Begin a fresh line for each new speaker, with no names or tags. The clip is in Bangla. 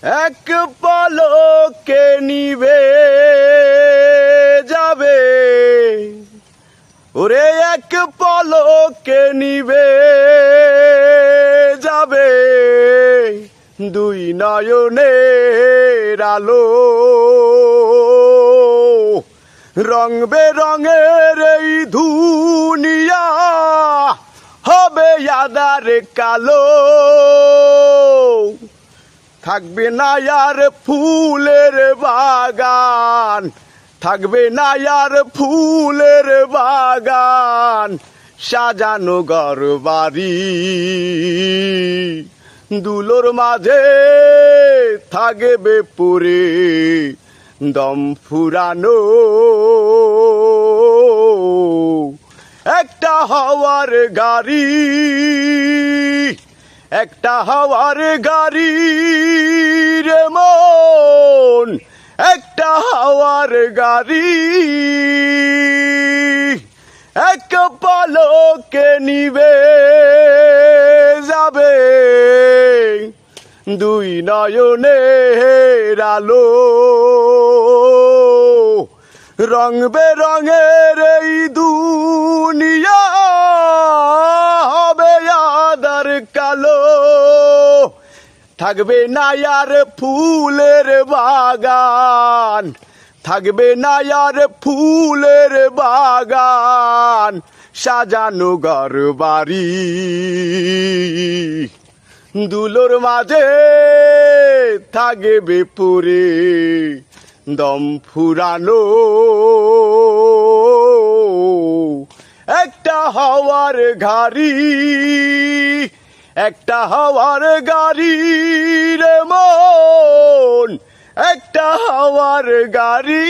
এক পলকে নিবে যাবে, ওরে এক পলকে নিবে যাবে দুই নয়নের আলো। রং বেরঙের এই দুনিয়া হবে আঁধার কালো। থাকবে না আর ফুলের বাগান, থাকবে না আর ফুলের বাগান, সাজানো ঘর বাড়ি। দুলোর মাঝে থাকবে পড়ে দম ফুরানো একটা হাওয়ার গাড়ি, একটা হাওয়ার গাড়ি রে মন, একটা হাওয়ার গাড়ি। এক পলকে নিবে যাবে দুই নয়নের আলো। রং বেরঙের এই দুনিয়া হবে আঁধার কালো। থাকবে না আর ফুলের বাগান, থাকবে না আর ফুলের বাগান, সাজানো ঘর বাড়ি। দুলোর মাঝে থাকবে পড়ে দম ফুরানো একটা হাওয়ার গাড়ি, একটা হাওয়ার গাড়ি রে মন, একটা হাওয়ার গাড়ি।